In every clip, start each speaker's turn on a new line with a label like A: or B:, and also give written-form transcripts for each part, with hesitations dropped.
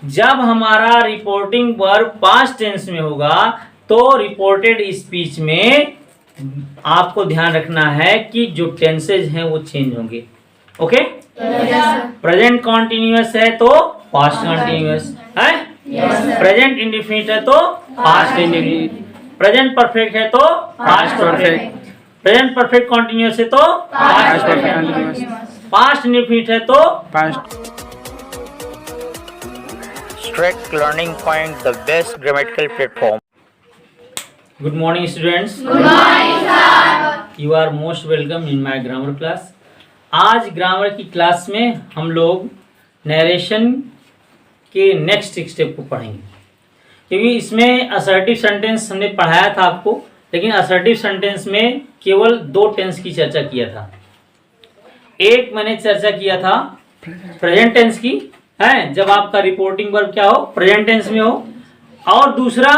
A: जब हमारा reporting verb past tense में होगा तो रिपोर्टेड स्पीच में आपको ध्यान रखना है कि जो टेंसेज हैं वो चेंज होंगे। ओके, प्रेजेंट कॉन्टिन्यूअस है तो पास्ट कॉन्टिन्यूअस है, प्रेजेंट इंडेफिनिट है तो पास्ट इंडेफिनिट, प्रेजेंट परफेक्ट है तो past perfect, present perfect continuous है तो पास्ट परफेक्ट, पास्ट इंडेफिनिट है तो
B: past.
C: Strict Learning Point, the best grammatical platform.
A: Good morning students. Good morning sir. You are most welcome in my grammar class. आज grammar की class में हम लोग narration के नेक्स्ट स्टेप को पढ़ेंगे, क्योंकि इसमें असर्टिव सेंटेंस हमने पढ़ाया था आपको, लेकिन असर्टिव सेंटेंस में केवल दो टेंस की चर्चा किया था। एक मैंने चर्चा किया था प्रेजेंट टेंस की, है जब आपका रिपोर्टिंग वर्ब क्या हो, प्रेजेंट टेंस में हो, और दूसरा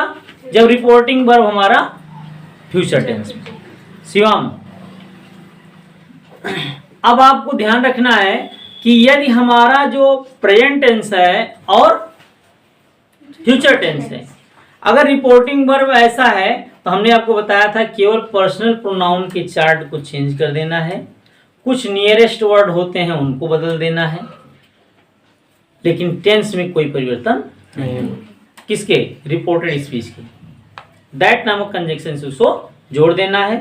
A: जब रिपोर्टिंग वर्ब हमारा फ्यूचर टेंस में। शिवम, अब आपको ध्यान रखना है कि यदि हमारा जो प्रेजेंट टेंस है और फ्यूचर टेंस है, अगर रिपोर्टिंग वर्ब ऐसा है तो हमने आपको बताया था केवल पर्सनल प्रोनाउन के चार्ट को चेंज कर देना है, कुछ नियरेस्ट वर्ड होते हैं उनको बदल देना है, लेकिन टेंस में कोई परिवर्तन नहीं। किसके? रिपोर्टेड स्पीच के। दैट नामक कंजक्शन से उसको जोड़ देना है,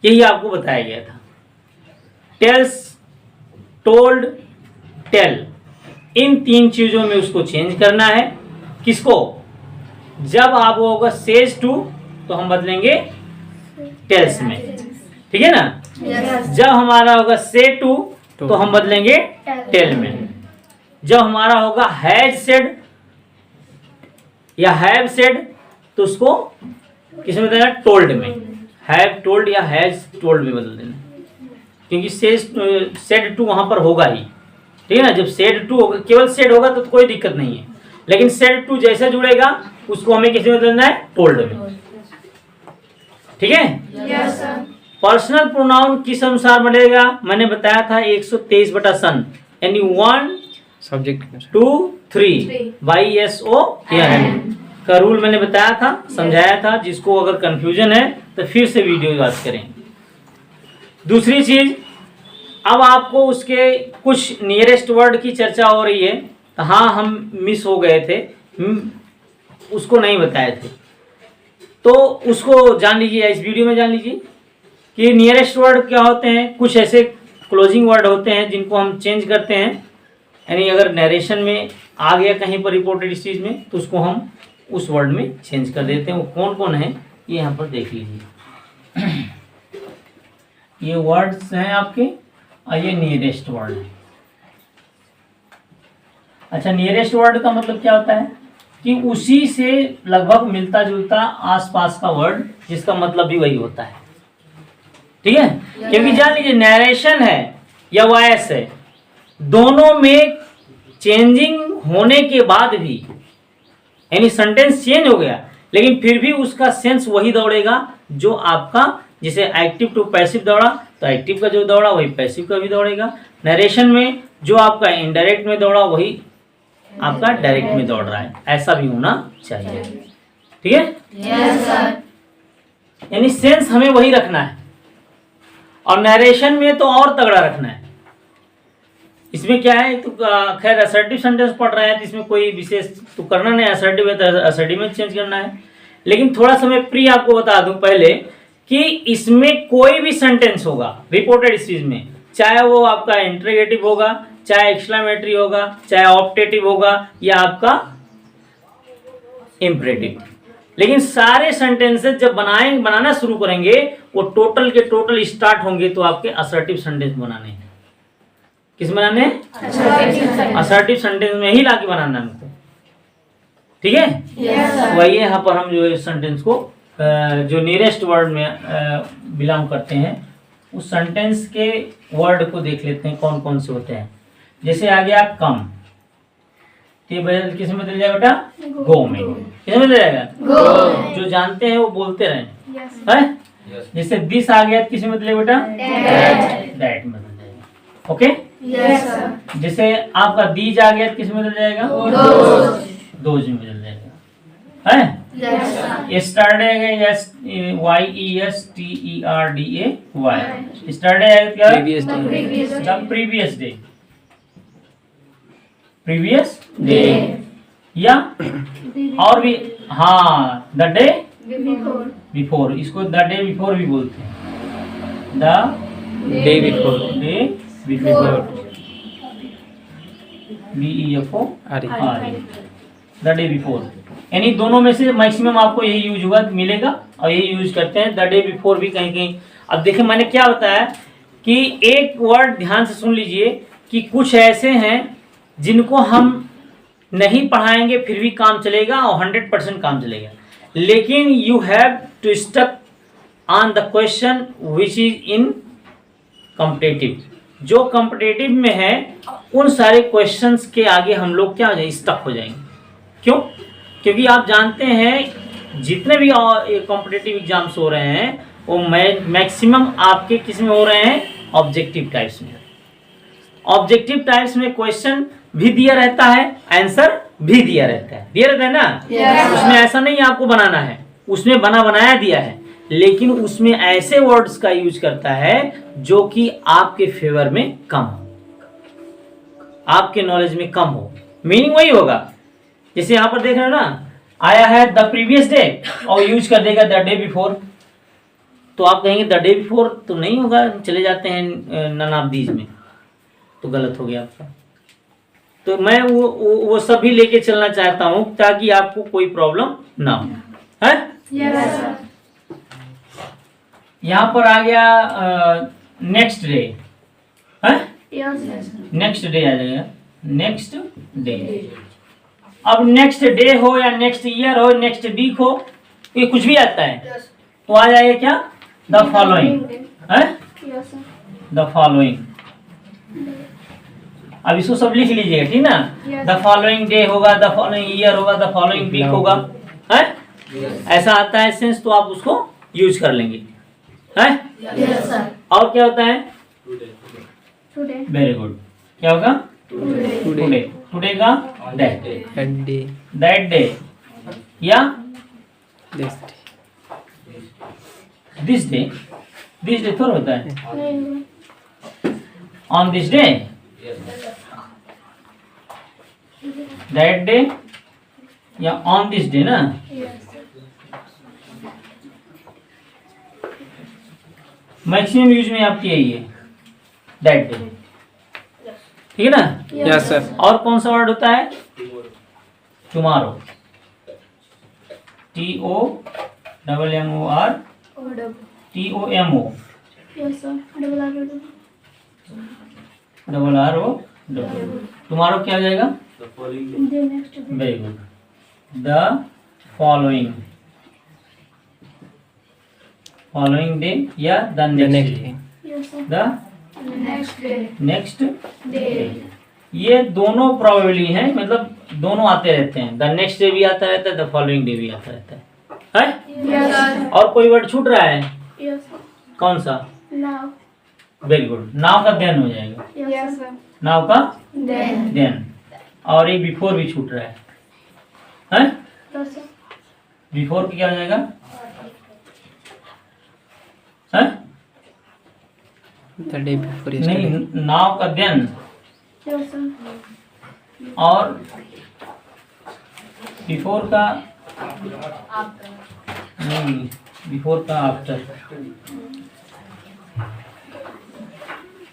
A: यही आपको बताया गया था। टेल्स, टोल्ड, टेल, इन तीन चीजों में उसको चेंज करना है। किसको? जब आप होगा सेज टू तो हम बदलेंगे टेल्स में, ठीक है ना? जब हमारा होगा से टू तो हम बदलेंगे टेल में। जब हमारा होगा हैज सेड या हैव सेड तो उसको किसमें बदलना? टोल्ड में। हैव टोल्ड या हैज टोल्ड में बदल देना, क्योंकि सेड टू वहां पर होगा ही, ठीक है ना? जब सेड टू होगा, केवल सेड होगा तो कोई दिक्कत नहीं है, लेकिन सेड टू जैसे जुड़ेगा उसको हमें किसमें बदलना है? टोल्ड में, ठीक है?
D: Yes sir.
A: पर्सनल प्रोनाउन किस अनुसार बनेगा? मैंने बताया था 123/सन, यानी 1
B: सब्जेक्ट
A: 2 3 YSO का रूल मैंने बताया था, समझाया था। जिसको अगर कंफ्यूजन है तो फिर से वीडियो बात करें। दूसरी चीज, अब आपको उसके कुछ नियरेस्ट वर्ड की चर्चा हो रही है, तो हाँ हम मिस हो गए थे, उसको नहीं बताए थे, तो उसको जान लीजिए, इस वीडियो में जान लीजिए कि नियरेस्ट वर्ड क्या होते हैं। कुछ ऐसे क्लोजिंग वर्ड होते हैं जिनको हम चेंज करते हैं, यानी अगर नरेशन में आ गया कहीं पर रिपोर्टेड स्पीच में तो उसको हम उस वर्ड में चेंज कर देते हैं। वो कौन कौन है ये यहाँ पर देख लीजिए। ये वर्ड्स हैं आपके, और ये नियरेस्ट वर्ड है। अच्छा, नियरेस्ट वर्ड का मतलब क्या होता है कि उसी से लगभग मिलता जुलता आसपास का वर्ड जिसका मतलब भी वही होता है, ठीक है? क्योंकि जान लीजिए नरेशन है या वॉइस है, दोनों में चेंजिंग होने के बाद भी, यानी सेंटेंस चेंज हो गया लेकिन फिर भी उसका सेंस वही दौड़ेगा जो आपका, जैसे एक्टिव टू पैसिव दौड़ा तो एक्टिव का जो दौड़ा वही पैसिव का भी दौड़ेगा। नरेशन में जो आपका इनडायरेक्ट में दौड़ा वही आपका डायरेक्ट में दौड़ रहा है, ऐसा भी होना चाहिए, ठीक है?
D: Yes sir.
A: यानी सेंस हमें वही रखना है, और नरेशन में तो और तगड़ा रखना है। इसमें क्या है, तो खैर असर्टिव सेंटेंस पढ़ रहे हैं तो इसमें कोई विशेष तो करना नहीं, असर्टिव है तो असर्टिव में चेंज करना है। लेकिन थोड़ा सा मैं प्री आपको बता दूं पहले कि इसमें कोई भी सेंटेंस होगा रिपोर्टेड स्पीच में, चाहे वो आपका इंटरोगेटिव होगा, चाहे एक्सक्लेमेटरी होगा, चाहे ऑप्टेटिव होगा, या आपका इंपरेटिव, लेकिन सारे सेंटेंसेस जब बनाना शुरू करेंगे वो टोटल के टोटल स्टार्ट होंगे तो आपके असर्टिव सेंटेंस बनाने हैं। किस बनाने हैं? असर्टिव सेंटेंस में ही लाके बनाना है हमको, ठीक है?
D: yes,
A: वही यहाँ पर हम जो सेंटेंस को जो नियरेस्ट वर्ड में बिलोंग करते हैं उस सेंटेंस के वर्ड को देख लेते हैं कौन कौन से होते हैं। जैसे आ गया कम, किस में बदल जाएगा बेटा? गो में। किस में बदल जाएगा?
D: गो।
A: जो जानते हैं वो बोलते रहें,
D: यस।
A: है? जैसे दिस आ गया किस में बदलेगा बेटा? दैट में बदल जाएगा। Okay,
D: Yes, sir.
A: जैसे आपका दीज आ गया तो किस में बदल जाएगा?
D: Those.
A: दोज में बदल जाएगा, है?
D: Yes, sir.
A: स्टार्ट आएगा YESTERDAY, स्टार्ट आएगा क्या?
B: Previous day.
D: Previous
A: the previous day, previous day, या और भी, हाँ, द डे
D: Before.
A: बिफोर, इसको द डे बिफोर भी बोलते हैं, the
B: Day before.
A: Day before, BEFORE, the day before. यानी दोनों में से मैक्सिमम आपको यही यूज हुआ मिलेगा और यही यूज करते हैं, द डे बिफोर भी कहीं कहीं। अब देखिए मैंने क्या बताया कि एक वर्ड ध्यान से सुन लीजिए कि कुछ ऐसे हैं जिनको हम नहीं पढ़ाएंगे फिर भी काम चलेगा और 100% काम चलेगा, लेकिन you have to stuck on the question which is in competitive. जो कॉम्पिटेटिव में है उन सारे क्वेश्चंस के आगे हम लोग क्या हो जाएंगे? स्टक हो जाएंगे। क्यों? क्योंकि आप जानते हैं जितने भी कॉम्पिटेटिव एग्जाम्स हो रहे हैं वो मैक्सिमम आपके किस में हो रहे हैं? ऑब्जेक्टिव टाइप्स में। ऑब्जेक्टिव टाइप्स में क्वेश्चन भी दिया रहता है, आंसर भी दिया रहता है ना?
D: Yes.
A: उसमें ऐसा नहीं आपको बनाना है, उसमें बनाया दिया है, लेकिन उसमें ऐसे वर्ड्स का यूज करता है जो कि आपके फेवर में कम हो, आपके नॉलेज में कम हो, मीनिंग वही होगा। जैसे यहाँ पर देख रहे हो ना, आया है द प्रीवियस डे और यूज कर देगा द डे बिफोर, तो आप कहेंगे द डे बिफोर तो नहीं होगा, चले जाते हैं नन ऑफ दीज में, तो गलत हो गया आपका। तो मैं वो सब भी लेके चलना चाहता हूँ ताकि आपको कोई प्रॉब्लम ना हो, है?
D: Yes, sir.
A: यहाँ पर आ गया नेक्स्ट डे, है?
D: Yes, sir.
A: नेक्स्ट डे आ जाएगा, नेक्स्ट डे। अब नेक्स्ट डे हो या नेक्स्ट ईयर हो, नेक्स्ट वीक हो, ये कुछ भी आता है तो आ जाएगा क्या? द फॉलोइंग, है?
D: Yes, sir.
A: The following. अब इसको सब लिख लीजिएगा, ठीक ना?
D: Yes.
A: द फॉलोइंग डे होगा, द फॉलोइंग ईयर होगा, द फॉलोइंग वीक होगा, है? ऐसा आता है सेंस, तो आप उसको यूज कर लेंगे, है?
D: Yes, sir.
A: और क्या होता है?
D: Today.
A: Very good. क्या होगा? टुडे, टुडे का that,
B: That day.
A: That day, या
B: This day.
A: दिस डे थोड़ा होता है,
D: नहीं.
A: On this day, that day या ऑन दिस डे ना।
D: Yes, sir.
A: मैक्सिमम यूज में आपकी यही है, दैट डे, ठीक है ना?
B: Yes, sir.
A: और कौन सा वर्ड होता है? Tomorrow, TOMMOR,
D: Audible.
A: TOMO,
D: Yes, sir. Double.
A: RRO, tomorrow क्या हो जाएगा?
D: The next day.
A: Very good. The following, following day या the
B: The
A: next
B: next
A: day,
B: day.
D: Yes, sir.
A: The
D: Next day.
A: Next
D: Day.
A: ये दोनों probably हैं, मतलब दोनों आते रहते हैं, द नेक्स्ट डे भी आता रहता है, द फॉलोइंग डे भी आता रहता है?
D: Yes, sir.
A: और कोई वर्ड छूट रहा है?
D: Yes, sir.
A: कौन सा?
D: Now.
A: Very good. नाव का देन हो जाएगा,
D: Yes, sir.
A: नाव का
D: Then.
A: देन, और एक बिफोर भी छूट रहा है, हैं?
D: Yes, sir.
A: बिफोर क्या हो जाएगा? हैं?
B: The day before yesterday.
A: नहीं, नाव का देन
D: Yes, sir.
A: और बिफोर का नहीं, बिफोर का आफ्टर,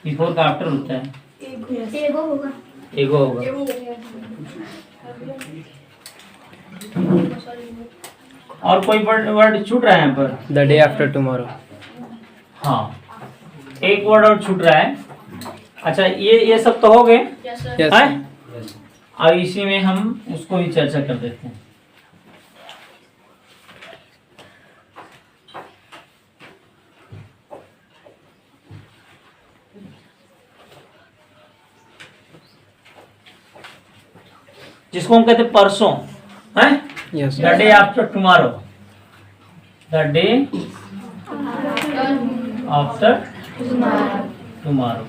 A: बिफोर का आफ्टर होता है,
D: Ego होगा.
A: एगो होगा। और कोई वर्ड छूट रहा है यहाँ पर?
B: The day after tomorrow.
A: हाँ, एक वर्ड और छूट रहा है। अच्छा, ये सब तो हो गए,
D: Yes, sir.
B: Yes.
A: हैं? अब इसी में हम उसको भी चर्चा कर देते हैं। जिसको हम कहते हैं परसों, हैं?
B: Yes.
A: The day after tomorrow, the day after tomorrow.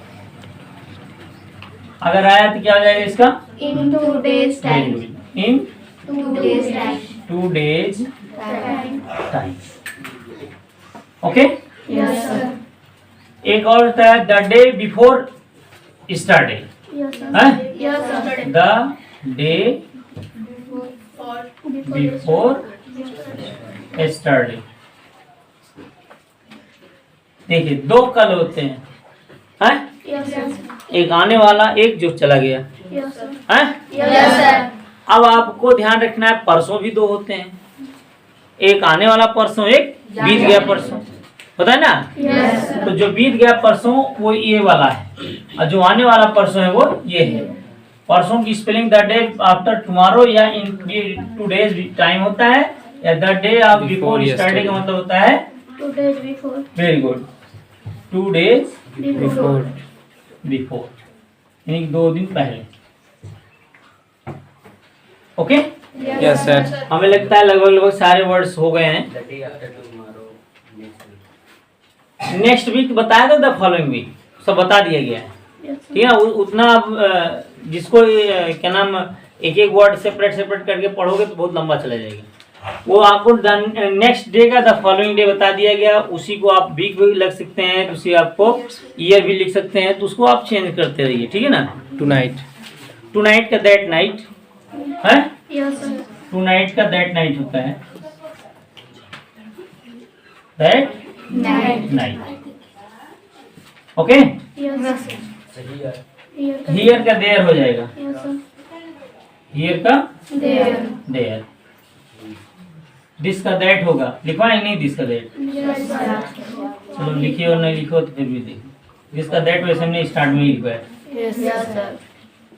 A: अगर आया तो क्या हो जाएगा इसका?
D: In 2 days time.
A: In
D: 2 days time.
A: 2 days
D: Time.
A: Time. Okay,
D: Yes sir.
A: एक और होता है the day before started.
D: Yes sir.
A: है
D: Yes sir.
A: The day before started. देखिए दो कल होते हैं, हैं?
D: Yes sir.
A: एक आने वाला, एक जो चला गया,
D: Yes sir.
A: हैं?
D: Yes sir.
A: अब आपको ध्यान रखना है परसों भी दो होते हैं, एक आने वाला परसों, एक बीत गया परसों, होता है ना?
D: Yes sir.
A: तो जो बीत गया परसों वो ये वाला है, और जो आने वाला परसों है वो ये है। परसों की spelling the day after tomorrow या इन 2 डेज टाइम होता है, या the day of before starting का मतलब होता है
D: 2 days before.
A: Very good 2 days
D: Before.
A: Before, यानी 2 दिन पहले। Okay,
B: yes sir.
A: हमें लगता है लगभग सारे वर्ड्स हो गए हैं। नेक्स्ट वीक बताया था, द फॉलोइंग वीक सब बता दिया गया है,
D: Yes sir.
A: ठीक है ना? उतना आप जिसको क्या नाम एक एक वर्ड सेपरेट करके पढ़ोगे तो बहुत लंबा चला जाएगा। वो आपको नेक्स्ट डे का द फॉलोइंग डे बता दिया गया, उसी को आप वीक भी लिख सकते हैं, तो उसी आपको ईयर भी लिख सकते हैं, तो उसको आप चेंज करते रहिए, ठीक है ना?
B: टुनाइट।
A: टू नाइट का दैट नाइट है,
D: Yes sir.
A: टू नाइट का दैट नाइट होता है, that
D: Night.
A: Night. Okay,
D: Yes sir. Here.
A: Here का देयर हो जाएगा,
D: Yes sir.
A: हियर का
D: There.
A: देयर। दिस का दैट होगा, लिखवा है नहीं दिस का दैट?
D: Yes sir.
A: चलो लिखिए और नहीं लिखो तो फिर भी देखिए। दिस का दैट वैसे हमने स्टार्ट में ही लिखा है,
D: Yes sir.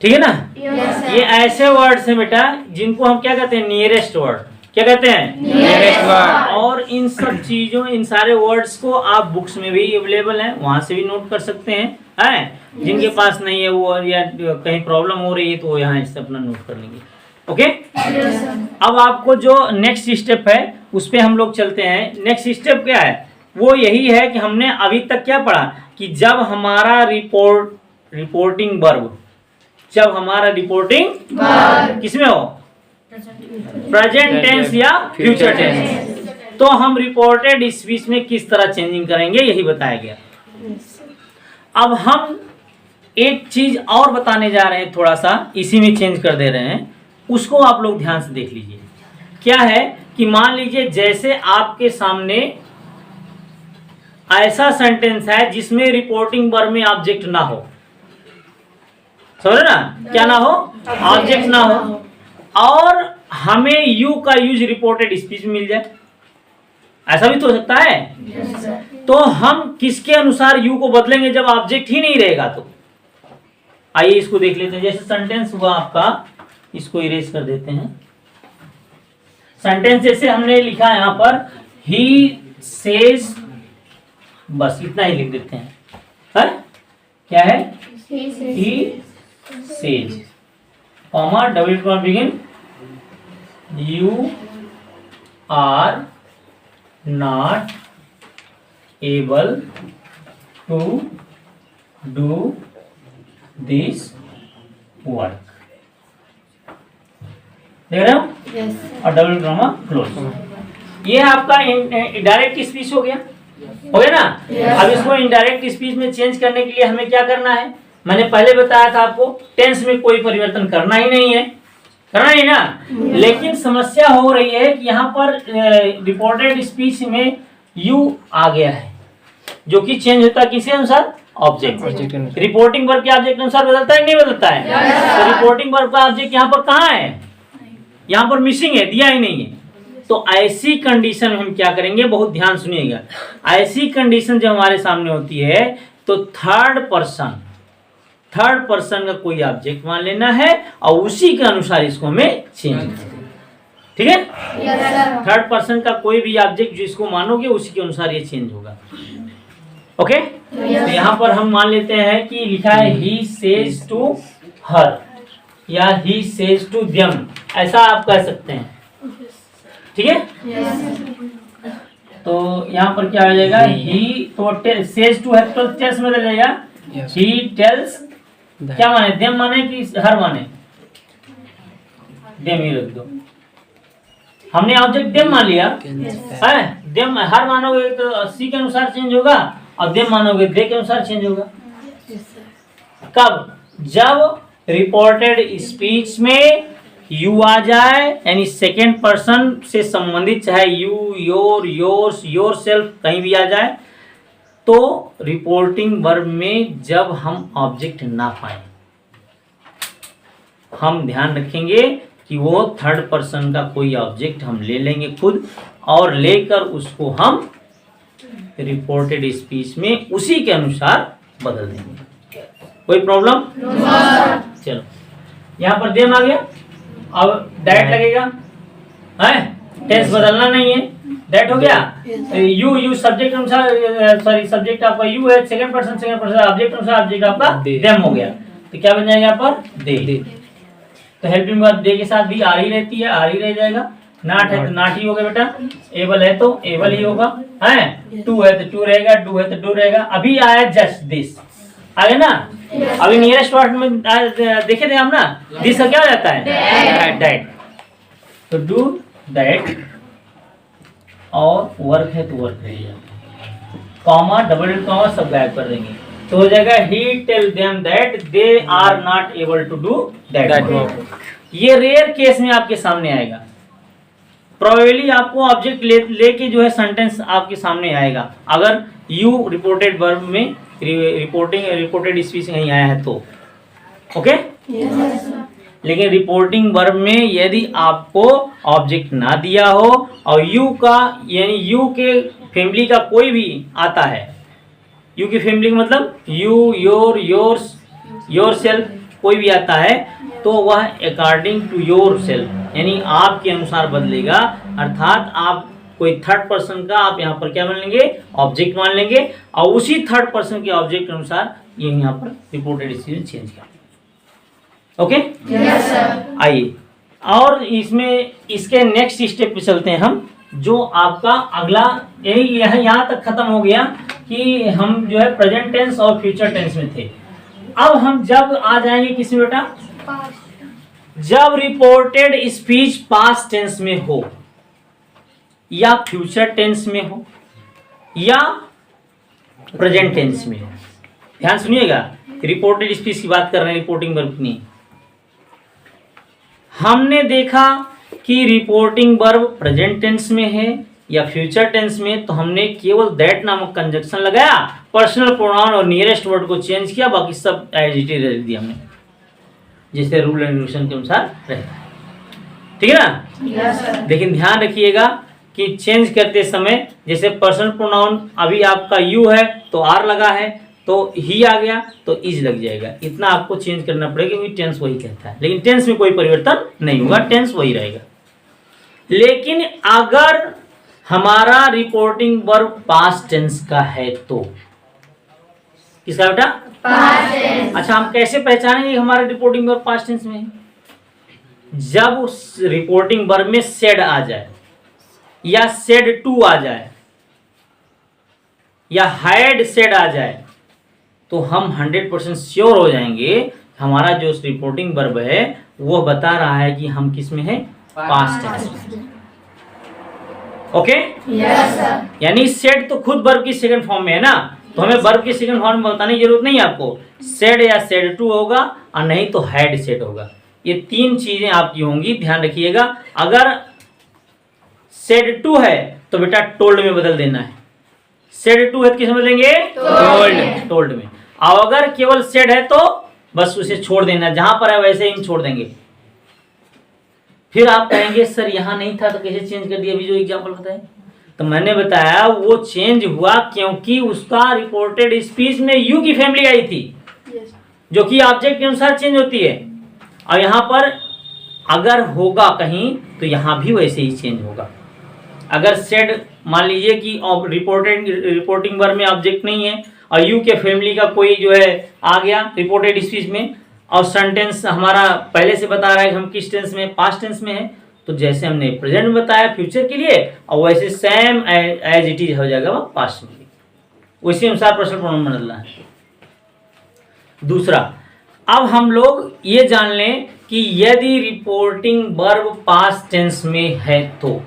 A: ठीक है ना?
D: Yes sir.
A: ये ऐसे वर्ड्स हैं बेटा जिनको हम क्या कहते हैं, नियरेस्ट वर्ड। क्या कहते हैं?
B: Nearest word.
A: और इन सब चीजों, इन सारे वर्ड्स को आप बुक्स में भी अवेलेबल हैं, वहां से भी नोट कर सकते हैं, हैं? जिनके पास नहीं है वो, या कहीं प्रॉब्लम हो रही है तो वो यहाँ इससे अपना नोट कर लेंगे। Okay,
D: Yes sir.
A: अब आपको जो नेक्स्ट स्टेप है उस पे हम लोग चलते हैं। नेक्स्ट स्टेप क्या है? वो यही है कि हमने अभी तक क्या पढ़ा कि जब हमारा रिपोर्टिंग वर्ब, जब हमारा रिपोर्टिंग किसमें हो, प्रेजेंट टेंस या फ्यूचर टेंस, तो हम रिपोर्टेड स्पीच में किस तरह चेंजिंग करेंगे यही बताया गया। अब हम एक चीज और बताने जा रहे हैं, थोड़ा सा इसी में चेंज कर दे रहे हैं, उसको आप लोग ध्यान से देख लीजिए। क्या है कि मान लीजिए जैसे आपके सामने ऐसा सेंटेंस है जिसमें रिपोर्टिंग वर्ब में ऑब्जेक्ट ना हो, समझ रहे ना? क्या ना हो? ऑब्जेक्ट ना हो, और हमें यू का यूज रिपोर्टेड स्पीच में मिल जाए, ऐसा भी तो हो सकता है।
D: Yes sir.
A: तो हम किसके अनुसार यू को बदलेंगे जब ऑब्जेक्ट ही नहीं रहेगा? तो आइए इसको देख लेते हैं। जैसे सेंटेंस हुआ आपका, इसको इरेज कर देते हैं। सेंटेंस जैसे हमने लिखा है यहाँ पर, ही सेज, बस इतना ही लिख देते हैं, है? क्या है?
D: He says.
A: He says, comma double comma begin, you are not able to do this work, देख रहे हो?
D: Yes sir.
A: और डबल कॉमा क्लोज। ये आपका इनडायरेक्ट स्पीच हो गया ना?
D: Yes.
A: अब इसको इनडायरेक्ट स्पीच में चेंज करने के लिए हमें क्या करना है? मैंने पहले बताया था आपको, टेंस में कोई परिवर्तन करना ही नहीं है, करना नहीं ना? लेकिन समस्या हो रही है कि यहाँ पर रिपोर्टेड स्पीच में यू आ गया है, जो कि चेंज होता है किसके अनुसार? ऑब्जेक्ट।
B: ऑब्जेक्ट अनुसार।
A: रिपोर्टिंग वर्ब के ऑब्जेक्ट अनुसार बदलता है नहीं बदलता है? तो रिपोर्टिंग वर्ब का ऑब्जेक्ट यहाँ पर कहाँ है? यहाँ पर मिसिंग है, दिया ही नहीं है। तो ऐसी कंडीशन में हम क्या करेंगे, बहुत ध्यान सुनिएगा। ऐसी कंडीशन जब हमारे सामने होती है तो थर्ड पर्सन का कोई ऑब्जेक्ट मान लेना है और उसी के अनुसार इसको हमें चेंज करना है, ठीक है?
D: Yes sir.
A: थर्ड पर्सन का कोई भी ऑब्जेक्ट जो इसको मानोगे उसी के अनुसार ये चेंज होगा। ओके, तो यहाँ पर हम मान लेते हैं कि लिखा है ही सेज टू हर या ही सेज टू देम, ऐसा आप कह सकते हैं, ठीक है?
D: Yes sir.
A: तो यहाँ पर क्या हो जाएगा? ही तो सेज टू है तो टेल्स में बदल जाएगा,
B: Yes.
A: ही टेल्स क्या माने, देम माने कि हर माने, देम ही रख दो। हमने ऑब्जेक्ट देम मान लिया है, देम हर मानोगे तो सी के अनुसार चेंज होगा और देम मानोगे दे के अनुसार चेंज होगा। कब, जब रिपोर्टेड स्पीच में यू आ जाए, यानी सेकेंड पर्सन से संबंधित, चाहे you, your, yours, your self कहीं भी आ जाए, तो रिपोर्टिंग वर्ब में जब हम ऑब्जेक्ट ना पाए, हम ध्यान रखेंगे कि वो थर्ड पर्सन का कोई ऑब्जेक्ट हम ले लेंगे खुद, और लेकर उसको हम रिपोर्टेड स्पीच में उसी के अनुसार बदल देंगे। कोई प्रॉब्लम? चलो, यहाँ पर देम आ गया, अब दैट लगेगा, है, टेंस बदलना नहीं है, दैट हो गया। यू सब्जेक्ट अनुसार, सॉरी सब्जेक्ट आपका यू है, सेकंड पर्सन ऑब्जेक्ट अनुसार ऑब्जेक्ट आपका देम हो गया, तो क्या बन जाएगा यहाँ पर दे। तो हेल्पिंग वर्ब दे के साथ भी आर ही रहती है, आर ही रह जाएगा। नाट है तो नाट ही होगा बेटा, एबल है तो एबल ही होगा, है, टू है तो टू रहेगा, डू है तो डू रहेगा। अभी आया जस्ट दिस, आगे ना, अभी नियरेस्ट वर्ड में देखे थे हम ना, दिस का क्या हो जाता है, दैट, तो डू दैट, और वर्क है तो वर्क रहेगा, कॉमा डबल कॉमा सब गायब कर देंगे, तो हो जाएगा ही tell them that they are not able to do that. ये रेयर केस में आपके सामने आएगा, प्रोबेबली आपको ऑब्जेक्ट लेके जो है सेंटेंस आपके सामने आएगा, अगर यू रिपोर्टेड वर्ब में रिपोर्टेड स्पीच नहीं आया है तो, ओके। लेकिन रिपोर्टिंग वर्ब में यदि आपको ऑब्जेक्ट ना दिया हो और यू का, यानी यू के फैमिली का कोई भी आता है, यू की फैमिली का मतलब you, your, yours, your self कोई भी आता है, तो वह अकॉर्डिंग टू योर सेल्फ, यानी आपके अनुसार बदलेगा, अर्थात आप कोई थर्ड पर्सन का आप यहाँ पर क्या मान लेंगे, ऑब्जेक्ट मान लेंगे, और उसी थर्ड पर्सन के ऑब्जेक्ट के अनुसार ये यहाँ पर रिपोर्टेड स्पीच चेंज कर, ओके। आइए, और इसमें इसके नेक्स्ट स्टेप पे चलते हैं हम, जो आपका अगला, यही यहाँ तक खत्म हो गया कि हम जो है प्रेजेंट टेंस और फ्यूचर टेंस में थे। अब हम जब आ जाएंगे किसमें बेटा, जब रिपोर्टेड स्पीच पास्ट टेंस में हो या फ्यूचर टेंस में हो या प्रेजेंट टेंस में हो। ध्यान सुनिएगा, रिपोर्टेड स्पीच की बात कर रहे हैं, रिपोर्टिंग वर्ब नहीं। हमने देखा कि रिपोर्टिंग वर्ब प्रेजेंट टेंस में है या फ्यूचर टेंस में, तो हमने केवल दैट नामक कंजक्शन लगाया, पर्सनल प्रोनाउन और नियरेस्ट वर्ड को चेंज किया, बाकी सब एज इट इज रख दिया हमने, जैसे रूल एंड रेगुलेशन के अनुसार रहता है, ठीक है ना। लेकिन ध्यान रखिएगा कि चेंज करते समय, जैसे पर्सनल प्रोनाउन अभी आपका यू है तो आर लगा है, तो ही आ गया तो इज लग जाएगा, इतना आपको चेंज करना पड़ेगा क्योंकि टेंस वही कहता है, लेकिन टेंस में कोई परिवर्तन नहीं होगा, टेंस वही रहेगा। लेकिन अगर हमारा रिपोर्टिंग वर्ब पास्ट टेंस का है तो, किसका बेटा, पास्ट टेंस। अच्छा, हम कैसे पहचानेंगे हमारा रिपोर्टिंग वर्ब पास्ट टेंस में है? जब उस रिपोर्टिंग वर्ब में सेड आ जाए या सेड टू आ जाए या हैड सेड आ जाए, तो हम 100% श्योर हो जाएंगे हमारा जो रिपोर्टिंग वर्ब है वो बता रहा है कि हम किस में है, पास्ट टेंस में, ओके। Yes sir. यानी सेड तो खुद वर्ब की सेकंड फॉर्म में है ना, तो हमें वर्ब की सेकंड फॉर्म में बताने की जरूरत नहीं है आपको, सेड या सेड टू होगा और नहीं तो हैड सेड होगा, ये तीन चीजें आपकी होंगी, ध्यान रखिएगा। अगर सेड टू है तो बेटा टोल्ड में बदल देना है, सेड टू है तो किस में बदलेंगे, टोल्ड में। और अगर केवल सेड है तो बस उसे छोड़ देना, जहां पर है वैसे ही छोड़ देंगे। फिर आप कहेंगे सर यहाँ नहीं था तो कैसे चेंज कर दिया, अभी जो एग्जांपल बताए, तो मैंने बताया वो चेंज हुआ क्योंकि उसका रिपोर्टेड स्पीच में यू की फैमिली आई थी, जो कि ऑब्जेक्ट के अनुसार चेंज होती है, और यहाँ पर अगर होगा कहीं तो यहाँ भी वैसे ही चेंज होगा। अगर सेड मान लीजिए कि रिपोर्टिंग वर्ब में ऑब्जेक्ट नहीं है और यू के फैमिली का कोई जो है आ गया रिपोर्टेड स्पीच में, और सेंटेंस हमारा पहले से बता रहा है कि हम किस टेंस में, पास्ट टेंस में है, तो जैसे हमने प्रेजेंट में बताया फ्यूचर के लिए, और वैसे सेम एज इट इज हो जाएगा वो पास्ट में, उसी अनुसार पर्सनल प्रोनाउन बदलना है। दूसरा, अब हम लोग ये जान लें कि यदि रिपोर्टिंग वर्ब पास्ट टेंस में है तो,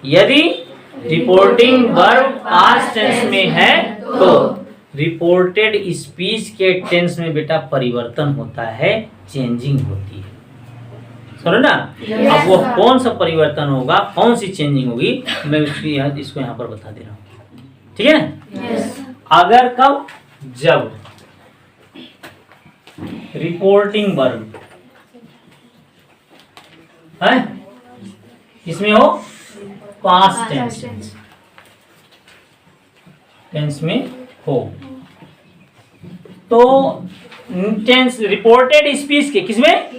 A: यदि रिपोर्टिंग वर्ब पास्ट टेंस में है तो रिपोर्टेड स्पीच के टेंस में बेटा परिवर्तन होता है, चेंजिंग होती है। सुनो ना, अब वो कौन सा परिवर्तन होगा, कौन सी चेंजिंग होगी, मैं इसको यहाँ पर बता दे रहा हूँ, ठीक है ना। अगर कब, जब रिपोर्टिंग वर्ब है इसमें हो पास्ट टेंस में हो, तो टेंस रिपोर्टेड स्पीच के, किसमें,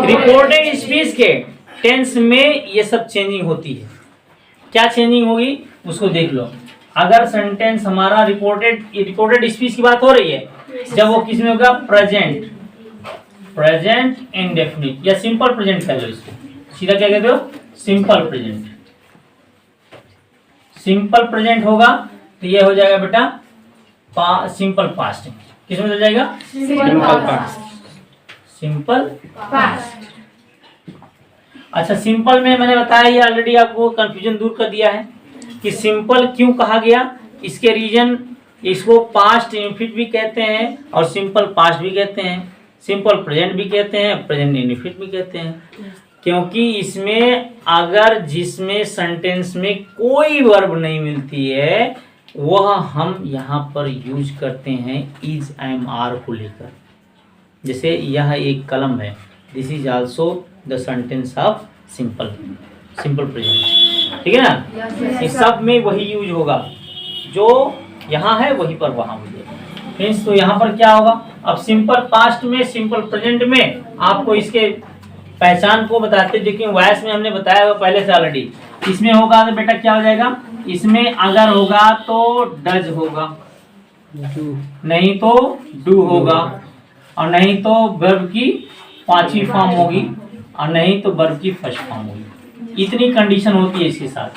A: रिपोर्टेड स्पीच के टेंस में ये सब चेंजिंग होती है। क्या चेंजिंग होगी उसको देख लो। अगर सेंटेंस हमारा रिपोर्टेड स्पीच की बात हो रही है, जब वो किसमें होगा, प्रेजेंट इंडेफिनिट या सिंपल प्रेजेंट कह लो इसको, सीधा क्या कहते हो, सिंपल प्रेजेंट। सिंपल प्रेजेंट होगा तो ये हो जाएगा बेटा सिंपल पास्ट। किसमें हो जाएगा, सिंपल पास्ट। अच्छा, सिंपल में मैंने बताया, ये ऑलरेडी आपको कंफ्यूजन दूर कर दिया है कि सिंपल क्यों कहा गया। इसके रीजन, इसको पास्ट इनफिनिट भी कहते हैं और सिंपल पास्ट भी कहते हैं, सिंपल प्रेजेंट भी कहते हैं, प्रेजेंट इनफिनिट भी कहते हैं, क्योंकि इसमें अगर जिसमें सेंटेंस में कोई वर्ब नहीं मिलती है वह हम यहाँ पर यूज करते हैं इज, एम, आर को लेकर। जैसे यह एक कलम है, this is also the sentence of simple present, ठीक है ना। इस सब में वही यूज होगा, जो यहाँ है वहीं पर वहाँ मिलेगा। मीन्स तो यहाँ पर क्या होगा, अब सिंपल पास्ट में, सिंपल प्रेजेंट में आपको इसके पहचान को बताते, देखिए वॉइस में हमने बताया हुआ पहले से ऑलरेडी। इसमें होगा तो बेटा क्या हो जाएगा, इसमें अगर होगा तो डज होगा, नहीं तो डू होगा, और नहीं तो वर्ब की पांचवी फॉर्म होगी, और नहीं तो वर्ब की फर्स्ट फॉर्म होगी। इतनी कंडीशन होती है इसके साथ।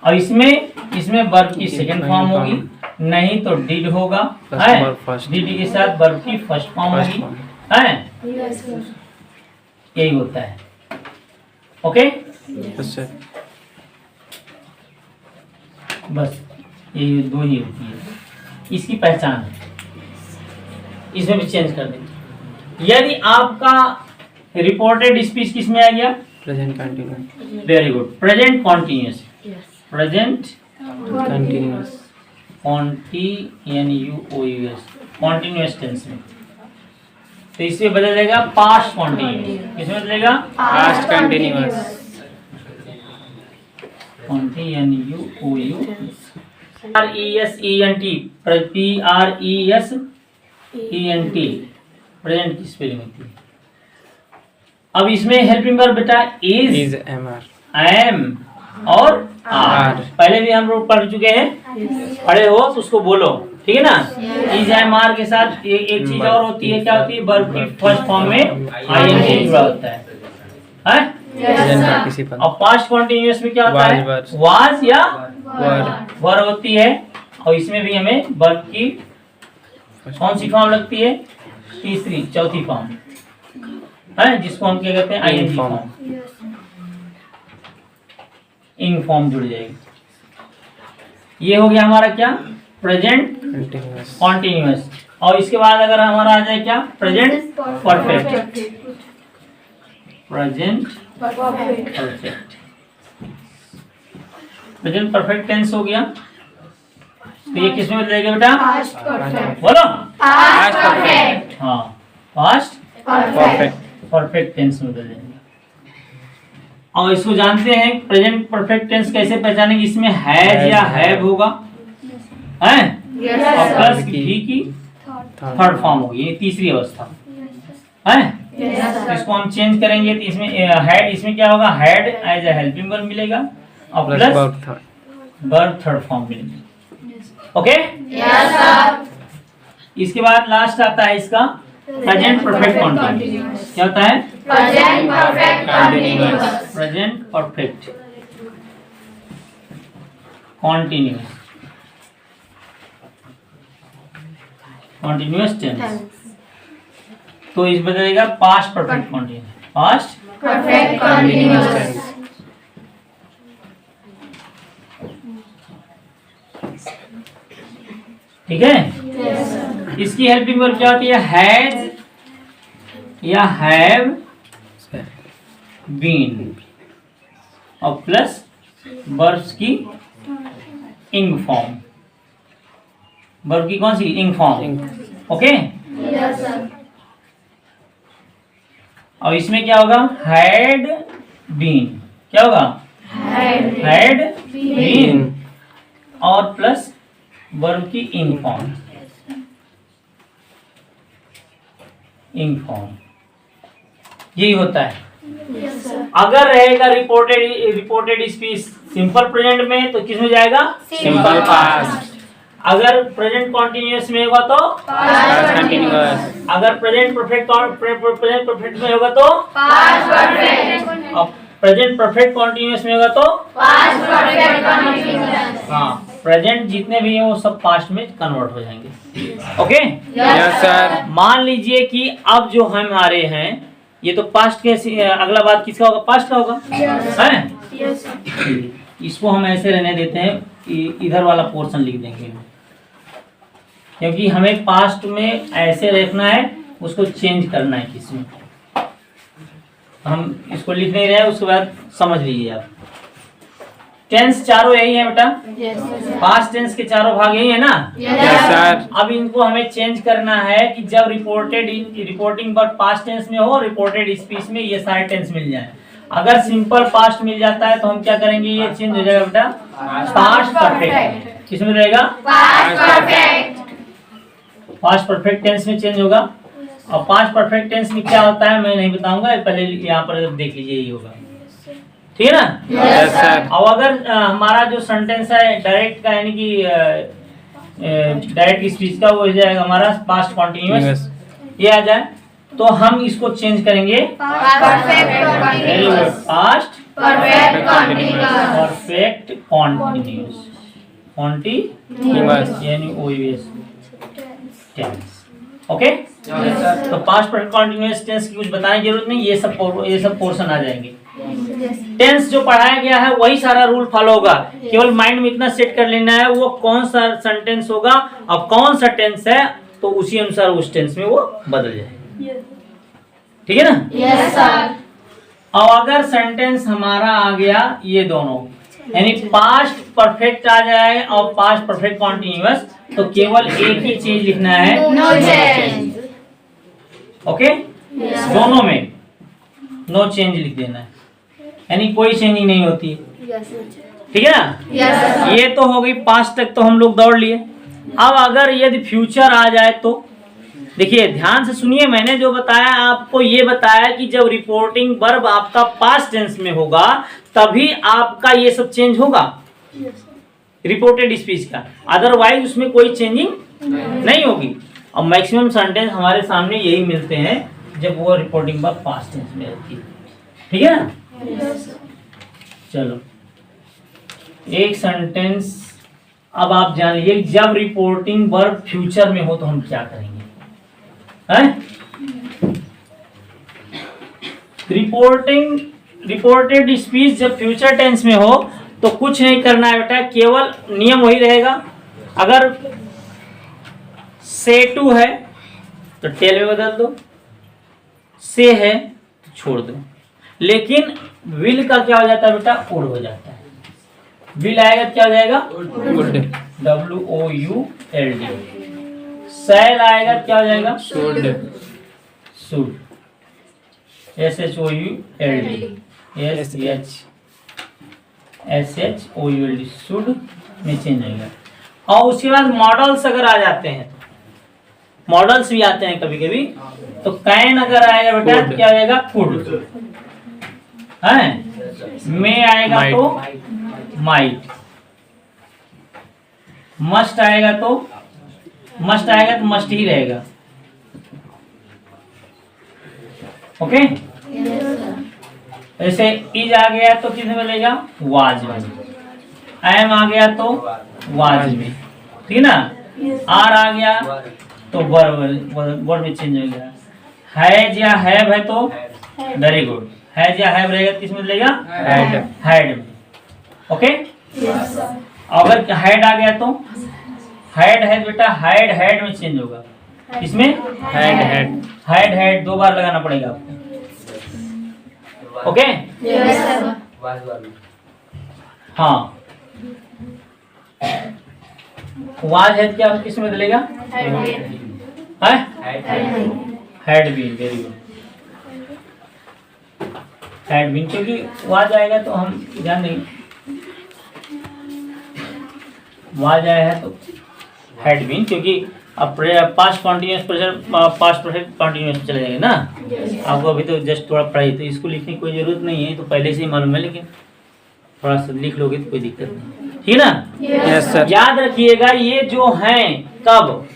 A: और इसमें वर्ब की सेकंड फॉर्म होगी, नहीं तो डिड होगा, डिड के साथ वर्ब की फर्स्ट फॉर्म होगी, है, यही होता है। ओके, बस ये दो ही होती है, इसकी पहचान है। इसमें भी चेंज कर देंगे। यदि आपका रिपोर्टेड स्पीच किस में आ गया,
B: present continuous,
A: very good, present continuous, present
B: continuous,
A: continuous tense में, तो इसमें बदल जाएगा पास्ट कॉन्टिन्यूअस। किसमें बदलेगा,
B: पास्ट कंटिन्यूअस,
A: present, प्रेजेंट की स्पेलिंग होती है। अब इसमें हेल्पिंग वर्ब बेटा इज,
B: एम, आर,
A: एम और आर। पहले भी हम लोग पढ़ चुके हैं, पढ़े हो तो उसको बोलो, ठीक है ना। इज, एम, आर के साथ एक चीज और होती है, क्या होती है, वर्ब की फर्स्ट फॉर्म में आईएनजी जुड़ा होता है, और पास्ट कॉन्टिन्यूअस में क्या होता है, वाज या वर होती है। और इसमें भी हमें वर्ब की कौन सी फॉर्म लगती है, चौथी फॉर्म है, जिसको हम क्या कहते हैं, आईएनजी फॉर्म, इन फॉर्म जुड़ जाएगी। ये हो गया हमारा क्या, प्रेजेंट कॉन्टिन्यूअस। और इसके बाद अगर हमारा आ जाए क्या, present perfect, present perfect tense हो गया। तो ये किसमें बदल जाएगा बेटा, बोलो,
B: पास्ट परफेक्ट,
A: हाँ, पास्ट परफेक्ट टेंस में बदल जाएगा। और इसको जानते हैं प्रेजेंट परफेक्ट टेंस कैसे पहचानेंगे, इसमें हैज या हैव होगा, है, और प्लस भी की थर्ड फॉर्म होगी, ये तीसरी अवस्था है। इसको हम चेंज करेंगे तो इसमें हैड, इसमें क्या होगा, had as a helping verb मिलेगा, और प्लस वर्ब थर्ड फॉर्म मिलेगा। ओके, इसके बाद लास्ट आता है इसका प्रेजेंट परफेक्ट कॉन्टिन्यूअस। क्या होता है,
D: present perfect continuous,
A: present perfect continuous. Continuous tense, तो इस बदलेगा past perfect continuous, past
D: Perfect continuous.
A: ठीक है।
D: Yes, sir.
A: इसकी हेल्पिंग वर्ब क्या होती है? हैज या हैव बीन और प्लस वर्ब्स की इंग फॉर्म, वर्ब की कौन सी? इंग फॉर्म। Okay,
D: Yes, sir.
A: और इसमें क्या होगा? हैड बीन, क्या होगा? हैड बीन और प्लस वर्ब की इंग फॉर्म, इंग फॉर्म, यही होता है।
D: Yes, sir.
A: अगर रहेगा रिपोर्टेड स्पीच सिंपल प्रेजेंट में तो किस में जाएगा?
B: सिंपल पास्ट,
A: अगर प्रेजेंट कॉन्टिन्यूअस में होगा तो
B: पास्ट कंटिन्यूअस,
A: अगर प्रेजेंट परफेक्ट में होगा तो
D: Past perfect.
A: और प्रेजेंट परफेक्ट कॉन्टिन्यूअस में होगा तो
D: Past perfect continuous.
A: हाँ, प्रेजेंट जितने भी हैं वो सब पास्ट में कन्वर्ट हो जाएंगे। ओके,
B: यस सर,
A: मान लीजिए कि अब जो हम हमारे हैं ये तो पास्ट के अगला बात किसका होगा? पास्ट का होगा, है?
D: Yes, sir.
A: इसको हम ऐसे रहने देते हैं, इधर वाला पोर्शन लिख देंगे, क्योंकि हमें पास्ट में ऐसे रखना है, उसको चेंज करना है किसी में। हम इसको लिख नहीं रहे हैं, उसके बाद समझ लीजिए आप। टेंस चारों यही है बेटा,
D: Yes, sir.
A: पास्ट टेंस के चारों भाग यही है ना।
B: यस सर,
A: अब इनको हमें चेंज करना है कि जब रिपोर्टिंग वर्ब पास्ट टेंस में हो, रिपोर्टेड स्पीच में ये सारे टेंस मिल जाए। अगर सिंपल पास्ट मिल जाता है तो हम क्या करेंगे? ये चेंज हो जाएगा बेटा पास्ट परफेक्ट। किसमें रहेगा?
D: Past perfect.
A: Past perfect tense में चेंज होगा। और पास्ट परफेक्ट टेंस में क्या होता है मैं नहीं बताऊंगा, पहले यहाँ पर देख लीजिए, ये होगा, ठीक है ना।
B: यस सर,
A: और अगर हमारा जो सेंटेंस है डायरेक्ट का, यानी कि डायरेक्ट स्पीच का, वो हो जाएगा हमारा पास्ट कॉन्टिन्यूअस, ये आ जाए तो हम इसको चेंज करेंगे
D: Perfect continuous.
A: Past
D: Perfect continuous.
A: Perfect continuous, continuous यानी ओयूएस टेंस। ओके, तो पास्ट परफेक्ट कॉन्टिन्यूअस टेंस की कुछ बताने की जरूरत नहीं, ये सब पोर्शन आ जाएंगे। टेंस जो पढ़ाया गया है वही सारा रूल फॉलो होगा, केवल माइंड में इतना सेट कर लेना है वो कौन सा सेंटेंस होगा और कौन सा टेंस है, तो उसी अनुसार उस टेंस में वो बदल जाएगा, ठीक है ना।
D: Yes, sir.
A: और अगर सेंटेंस हमारा आ गया ये दोनों, यानी पास्ट परफेक्ट आ जाए और पास्ट परफेक्ट कॉन्टिन्यूअस, तो केवल एक ही चीज लिखना है,
D: No change.
A: ओके।
D: Yes.
A: दोनों में नो चेंज लिख देना है, यानी कोई चेंजिंग नहीं होती है,
D: Yes, sir.
A: ठीक है ना।
D: Yes, sir.
A: ये तो हो गई पास्ट तक, तो हम लोग दौड़ लिए। अब अगर यदि फ्यूचर आ जाए तो देखिए, ध्यान से सुनिए, मैंने जो बताया आपको ये बताया कि जब रिपोर्टिंग वर्ब आपका पास्ट टेंस में होगा तभी आपका ये सब चेंज होगा रिपोर्टेड स्पीच का, अदरवाइज उसमें कोई चेंजिंग नहीं होगी। और मैक्सिमम सेंटेंस हमारे सामने यही मिलते हैं जब वो रिपोर्टिंग वर्ब पास्ट टेंस में रहती है, ठीक है ना।
D: Yes, sir.
A: चलो एक सेंटेंस अब आप जान लीजिए, जब रिपोर्टिंग वर्ब फ्यूचर में हो तो हम क्या करेंगे, हैं? रिपोर्टेड स्पीच जब फ्यूचर टेंस में हो तो कुछ नहीं करना है बेटा, केवल नियम वही रहेगा। अगर से टू है तो टेल में बदल दो, से है तो छोड़ दो। लेकिन विल का क्या हो जाता है बेटा? वुड हो जाता है। विल आएगा क्या हो जाएगा?
B: Would,
A: WOULD। शैल आएगा क्या हो जाएगा?
B: शुड,
A: शुड, SHOULD, शुड में चेंज होगा। और उसके बाद मॉडल्स अगर आ जाते हैं, मॉडल्स भी आते हैं कभी कभी, तो कैन अगर आएगा बेटा
B: Could.
A: क्या आएगा? कुड है। में आएगा
B: Might.
A: तो माइट, मस्ट आएगा तो मस्ट ही रहेगा, ओके। जैसे इज आ गया तो किस में मिलेगा? वाज में। एम आ गया तो वाज में, ठीक है ना। आर आ गया तो वर्ब में चेंज हो गया। हैज या हैव है तो वेरी गुड, हैज या हैव रहेगा किस में बदलेगा? हैड में। ओके, अगर हैड आ गया तो हैड है बेटा, हैड में चेंज होगा। इसमें हैड दो बार लगाना पड़ेगा आपको। ओके, हाँ, वाज है क्या किस में बदलेगा? Had been, very good, had been, क्योंकि वाज आएगा तो हम ध्यान देंगे, वाज आया है तो हैड बीन, क्योंकि अब past continuous present past perfect continuous चले जाएंगे ना। आपको अभी तो जस्ट थोड़ा पढ़ाई, तो इसको लिखने की कोई जरूरत नहीं है, तो पहले से ही मालूम है, लेकिन थोड़ा सा लिख लोगे तो कोई दिक्कत नहीं, ठीक है ना?
B: Yes sir.
A: याद रखिएगा ये जो हैं कब,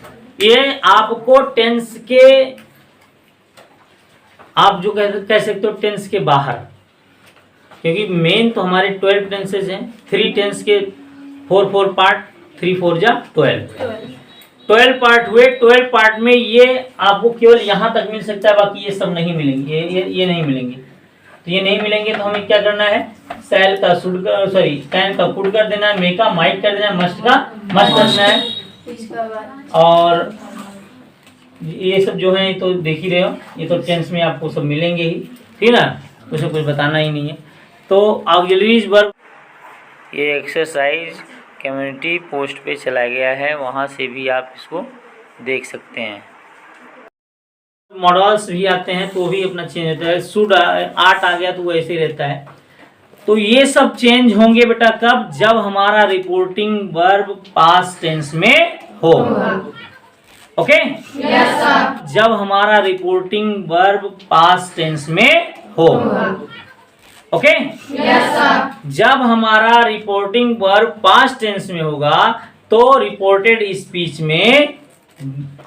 A: ये आपको टेंस के, आप जो कह सकते हो टेंस के बाहर, क्योंकि मेन तो हमारे 12 टेंसेज हैं, 3 टेंस के 4 पार्ट, 3 4 जा 12 पार्ट हुए। 12 पार्ट में ये आपको केवल यहाँ तक मिल सकता है, बाकी ये सब नहीं मिलेंगे, ये नहीं मिलेंगे। तो ये नहीं मिलेंगे तो हमें क्या करना है? सैल का शुड का, सॉरी कैन का कुड कर देना है, मे का माइट कर देना है, मस्ट का मस्ट करना है, और ये सब जो है तो देख ही रहे हो, ये तो टेंस में आपको सब मिलेंगे ही, ठीक है ना? उसमें कुछ बताना ही नहीं है। तो ऑक्सिलरीज वर्ब,
C: ये एक्सरसाइज कम्युनिटी पोस्ट पे चला गया है, वहाँ से भी आप इसको देख सकते हैं।
A: मॉडल्स भी आते हैं तो भी अपना चेंज होता है। शुड आर्ट आ गया तो वो ऐसे ही रहता है। तो ये सब चेंज होंगे बेटा कब? जब हमारा रिपोर्टिंग वर्ब पास्ट टेंस में हो। ओके, जब हमारा रिपोर्टिंग वर्ब पास्ट टेंस में हो। ओके, जब हमारा रिपोर्टिंग वर्ब पास्ट टेंस में होगा तो रिपोर्टेड स्पीच में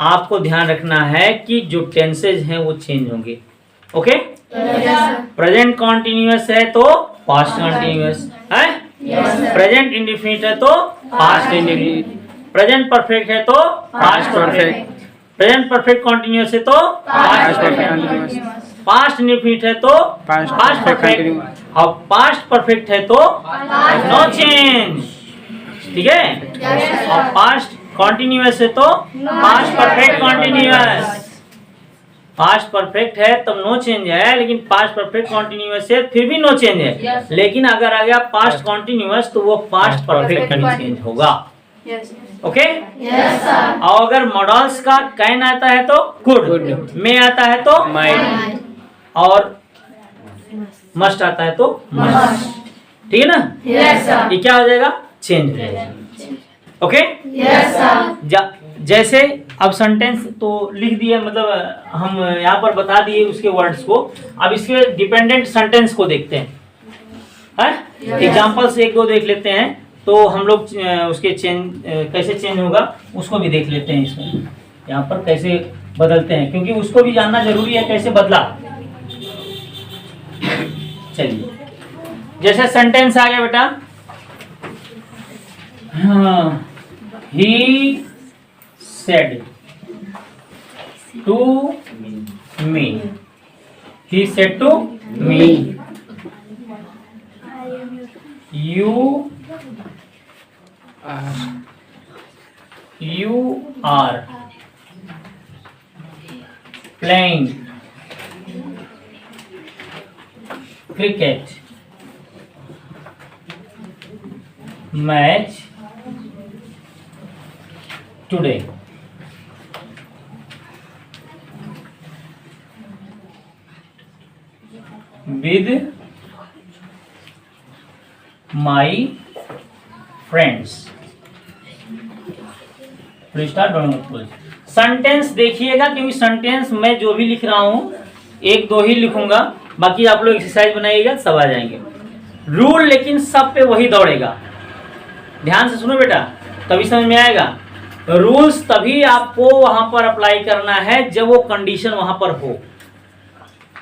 A: आपको ध्यान रखना है कि जो टेंसेज हैं वो चेंज होंगे। ओके, प्रेजेंट कॉन्टिन्यूअस है तो पास्ट कॉन्टिन्यूअस है, प्रेजेंट इंडेफिनिट है तो पास्ट इंडेफिनिट, प्रेजेंट परफेक्ट है तो past perfect, present perfect continuous है तो पास्ट परफेक्ट, पास्ट इंडेफिनिट है तो पास्ट परफेक्ट, और पास्ट परफेक्ट है तो नो चेंज, ठीक है? और पास्ट कॉन्टिन्यूअस है तो past perfect continuous, past perfect है तब नो चेंज है, लेकिन पास्ट परफेक्ट कॉन्टिन्यूअस है फिर भी नो चेंज है। लेकिन अगर आ गया पास्ट कॉन्टिन्यूअस तो वो पास्ट परफेक्ट चेंज होगा। ओके, और अगर मॉडल्स का कैन आता है तो कुड, मे आता है तो माइट, और मस्ट आता है तो मस्ट, ठीक है ना? ये क्या हो जाएगा? चेंज हो जाएगा। ओके, जैसे अब सेंटेंस तो लिख दिए, मतलब हम यहाँ पर बता दिए उसके वर्ड्स को। अब इसके डिपेंडेंट सेंटेंस को देखते हैं, एग्जांपल्स एक दो देख लेते हैं, तो हम लोग उसके चेंज कैसे चेंज होगा उसको भी देख लेते हैं। इसमें यहाँ पर कैसे बदलते हैं, क्योंकि उसको भी जानना जरूरी है कैसे बदला। चलिए, जैसे सेंटेंस आ गया बेटा, हाँ, he said to me, he said to me, you are playing cricket match today. With my friends. Sentence देखिएगा, क्योंकि सेंटेंस मैं जो भी लिख रहा हूं एक दो ही लिखूंगा, बाकी आप लोग एक्सरसाइज बनाइएगा सब आ जाएंगे। रूल लेकिन सब पे वही दौड़ेगा। ध्यान से सुनो बेटा, तभी समझ में आएगा। रूल्स तभी आपको वहां पर अप्लाई करना है जब वो कंडीशन वहां पर हो,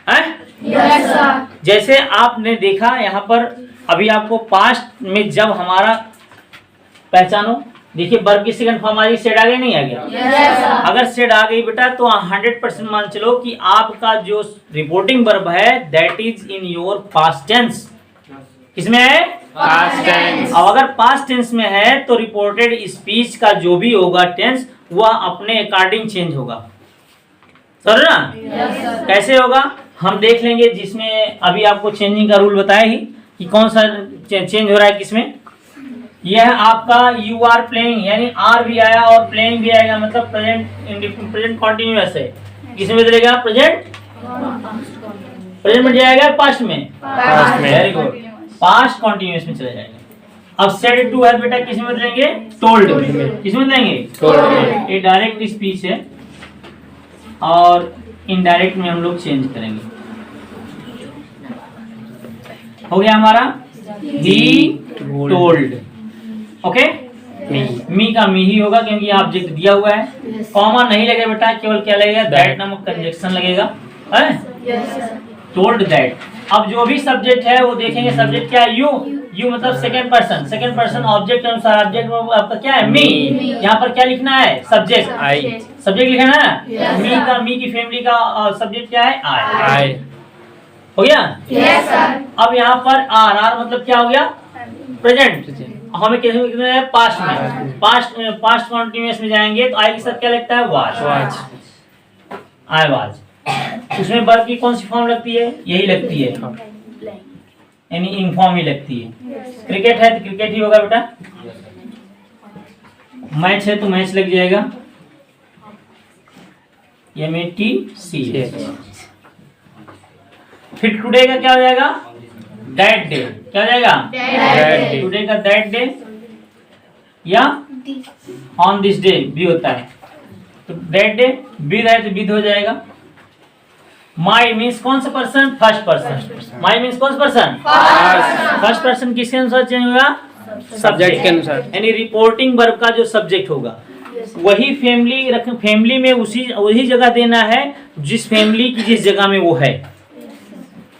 A: है? जैसे आपने देखा यहाँ पर अभी आपको पास्ट में जब हमारा, पहचानो, देखिए वर्ब की सेकंड फॉर्म आ गई, सेड आ गया नहीं आ गया?
D: Yes, sir.
A: अगर सेड आ गई बेटा तो 100% मान चलो कि आपका जो रिपोर्टिंग वर्ब है that is in your past tense. किसमें है?
B: Past tense.
A: अब अगर पास्ट टेंस में है तो रिपोर्टेड स्पीच का जो भी होगा टेंस वह अपने अकॉर्डिंग चेंज होगा। समझ ना?
D: Yes, sir.
A: कैसे होगा हम देख लेंगे, जिसमें अभी आपको चेंजिंग का रूल बताया ही कि कौन सा चेंज हो रहा है किसमें। यह आपका यू आर प्लेइंग, यानी आर भी आया और प्लेइंग भी आएगा, मतलब प्रेजेंट कॉन्टिन्यूअस है। किसमें बदलेगा? प्रेजेंट में जाएगा पास्ट में।
B: Past में।
A: वेरी गुड, पास्ट कॉन्टिन्यूअस में चले जाएगा। अब सेड टू है बेटा किसमें बदलेंगे? टोल्ड में। किसमें बदलेंगे?
B: Told में।
A: ये डायरेक्ट स्पीच है और इनडायरेक्ट में हम लोग चेंज करेंगे। हो गया हमारा ही टोल्ड। ओके, मी का मी ही होगा क्योंकि यहाँ ऑब्जेक्ट दिया हुआ है। कॉमा नहीं लगेगा बेटा, केवल क्या लगेगा? दैट नामक कंजक्शन लगेगा।
D: Yes, sir.
A: Told that. अब जो भी सब्जेक्ट है वो देखेंगे, सब्जेक्ट क्या है? यू। यू मतलब second person. Second person object के अनुसार ऑब्जेक्ट आपका क्या है? मी। यहाँ पर क्या लिखना है? सब्जेक्ट।
B: I.
A: सब्जेक्ट लिखना है ना?
D: Yes,
A: मी का, मी की फैमिली का सब्जेक्ट क्या है? आई।
B: I.
A: हो गया?
D: Yes, sir.
A: अब यहाँ पर आर, आर मतलब क्या हो गया? प्रेजेंट। हमें कैसे लिखना है? पास्ट में। पास्ट कॉन्टिन्यूअस में जाएंगे तो आई के साथ क्या लगता है? वाज।
B: Watch.
A: I was. उसमें वर्ब की कौन सी फॉर्म लगती है? यही लगती है, यानी इन फॉर्म ही लगती है। क्रिकेट है तो क्रिकेट ही होगा बेटा, मैच है तो मैच लग जाएगा, MATCH। फिर टुडे का क्या हो जाएगा? That day. क्या हो जाएगा?
B: That day.
A: टुडे का दैट डे या ऑन दिस डे भी होता है, तो दैट डे विद है तो विद हो जाएगा। माई मीन्स कौन सा person? First person. My means कौन सा पर्सन? फर्स्ट पर्सन किसके अनुसार चेंज होगा?
B: Subject के अनुसार।
A: यानी रिपोर्टिंग वर्ब का जो सब्जेक्ट होगा वही फैमिली रख, फैमिली में वही जगह देना है जिस फैमिली की जिस जगह में वो है।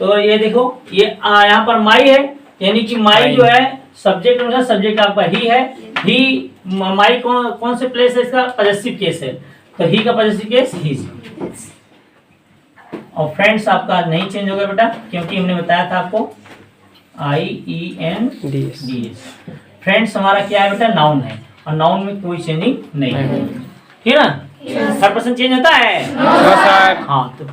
A: तो ये देखो, ये यहाँ पर माई है, यानी कि माई जो है सब्जेक्ट अनुसार सब्जेक्ट आपका ही है। ही माई कौन से प्लेस है? इसका पॉजेसिव केस है, तो ही का पॉजेसिव केस ही। और फ्रेंड्स आपका नहीं चेंज होगा बेटा, क्योंकि हमने बताया था आपको IENDS। फ्रेंड्स हमारा क्या है बेटा? नाउन है, और नाउन में कोई चेंजिंग नहीं है, ठीक है ना? थर्ड पर्सन चेंज होता है?
B: No, sir.
A: हाँ, तो